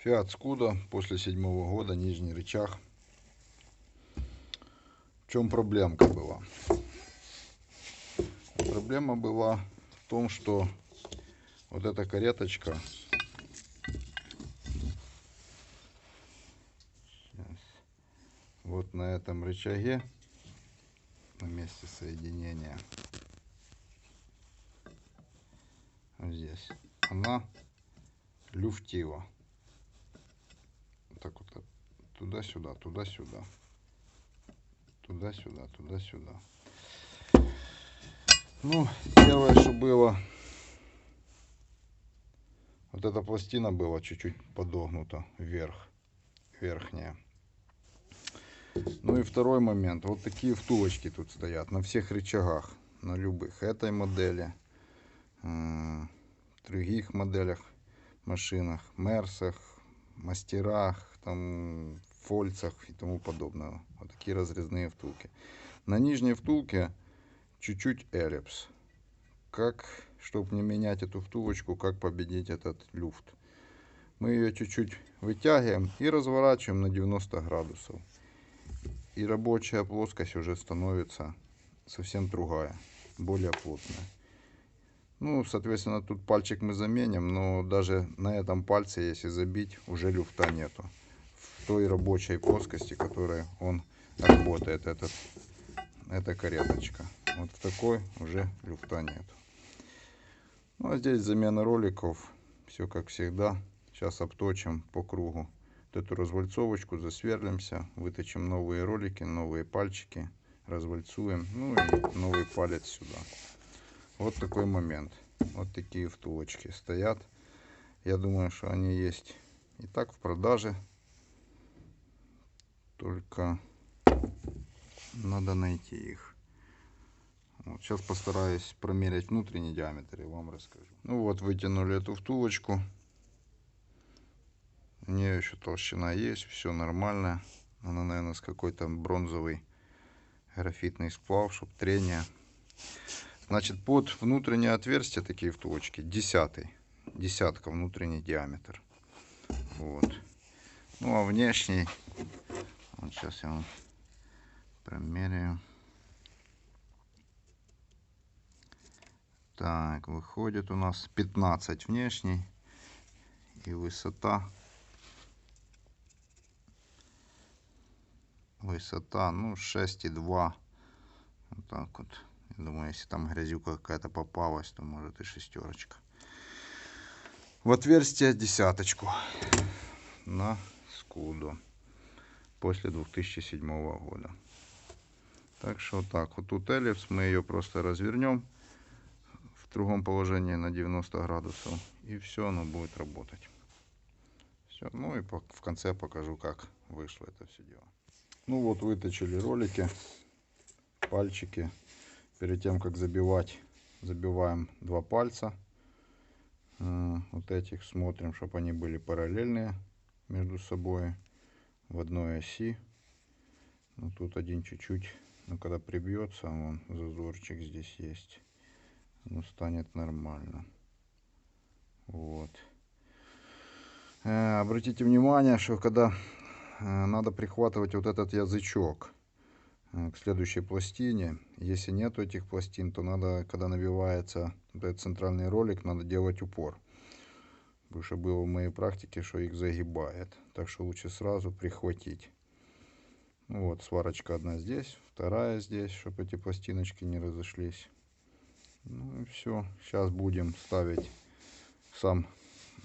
Fiat Scudo после 7-го года, нижний рычаг. В чем проблемка была? Проблема была в том, что вот эта кареточка вот на этом рычаге, на месте соединения, вот здесь, она люфтила. Так вот, туда-сюда, туда-сюда, туда-сюда, туда-сюда. Ну, первое, что было, вот эта пластина была чуть-чуть подогнута вверх, верхняя. Ну и второй момент, вот такие втулочки тут стоят на всех рычагах, на любых, этой модели, других моделях, машинах, Мерсах, Мастерах, там, Фольцах и тому подобное. Вот такие разрезные втулки. На нижней втулке чуть-чуть эллипс. Как, чтобы не менять эту втулочку, как победить этот люфт? Мы ее чуть-чуть вытягиваем и разворачиваем на 90 градусов. И рабочая плоскость уже становится совсем другая, более плотная. Ну, соответственно, тут пальчик мы заменим, но даже на этом пальце, если забить, уже люфта нету. В той рабочей плоскости, которой он работает, эта кареточка. Вот в такой уже люфта нету. Ну, а здесь замена роликов. Все как всегда. Сейчас обточим по кругу. Вот эту развальцовочку засверлимся, выточим новые ролики, новые пальчики, развальцуем. Ну и новый палец сюда. Вот такой момент. Вот такие втулочки стоят. Я думаю, что они есть и так в продаже. Только надо найти их. Вот, сейчас постараюсь промерить внутренний диаметр и вам расскажу. Ну вот, вытянули эту втулочку. У нее еще толщина есть, все нормально. Она, наверное, с какой-то бронзовый графитный сплав, чтобы трение. Значит, под внутреннее отверстие такие втулочки, десятка внутренний диаметр. Вот. Ну а внешний, вот сейчас я вам промеряю. Так, выходит у нас 15 внешний и высота, ну, 6,2. Вот так вот. Я думаю, если там грязюка какая-то попалась, то может и шестерочка. В отверстие десяточку на Scudo после 2007 года. Так что вот так. Вот тут эллипс, мы ее просто развернем в другом положении на 90 градусов. И все, оно будет работать. Все. Ну и в конце покажу, как вышло это все дело. Ну вот, выточили ролики, пальчики. Перед тем, как забивать, забиваем 2 пальца. Вот этих смотрим, чтобы они были параллельные между собой в одной оси. Ну, тут один чуть-чуть, но когда прибьется, вон зазорчик здесь есть, ну, станет нормально. Вот. Обратите внимание, что когда надо прихватывать вот этот язычок к следующей пластине, если нету этих пластин, то надо, когда набивается вот этот центральный ролик, надо делать упор. Потому что было в моей практике, что их загибает. Так что лучше сразу прихватить. Ну вот, сварочка одна здесь, вторая здесь, чтобы эти пластиночки не разошлись. Ну и все. Сейчас будем ставить сам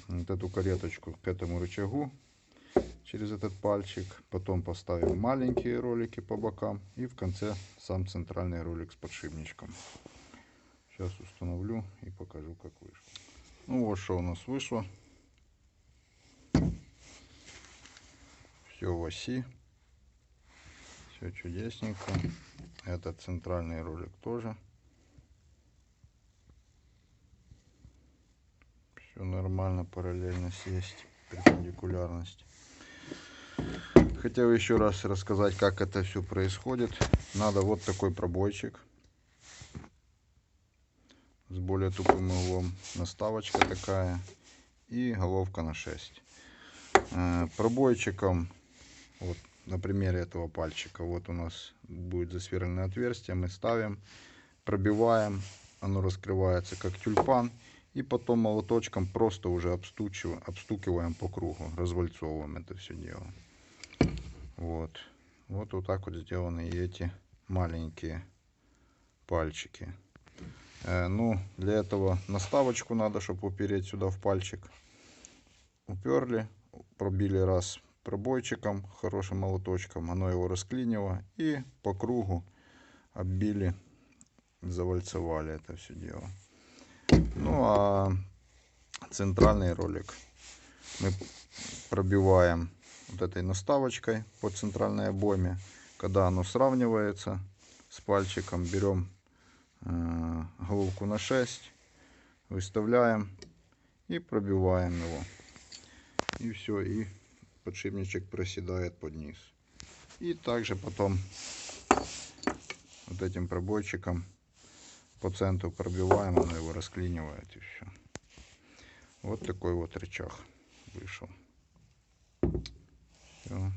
вот эту кареточку к этому рычагу через этот пальчик. Потом поставим маленькие ролики по бокам. И в конце сам центральный ролик с подшипничком. Сейчас установлю и покажу, как вышло. Ну вот что у нас вышло. Все в оси. Все чудесненько. Этот центральный ролик тоже. Все нормально, параллельность есть, перпендикулярность. Хотел еще раз рассказать, как это все происходит. Надо вот такой пробойчик с более тупым углом, наставочка такая и головка на 6. Пробойчиком, вот на примере этого пальчика, вот у нас будет засверленное отверстие, мы ставим, пробиваем, оно раскрывается как тюльпан, и потом молоточком просто уже обстукиваем по кругу, развальцовываем это все дело. Вот вот так вот сделаны и эти маленькие пальчики. Ну, для этого наставочку надо, чтобы упереть сюда в пальчик. Уперли, пробили раз пробойчиком, хорошим молоточком, оно его расклинило, и по кругу оббили, завальцевали это все дело. Ну а центральный ролик мы пробиваем вот этой наставочкой по центральной обойме. Когда оно сравнивается с пальчиком, берем головку на 6, выставляем и пробиваем его. И все, и подшипничек проседает под низ. И также потом вот этим пробойчиком по центру пробиваем, оно его расклинивает, и все. Вот такой вот рычаг вышел. Все.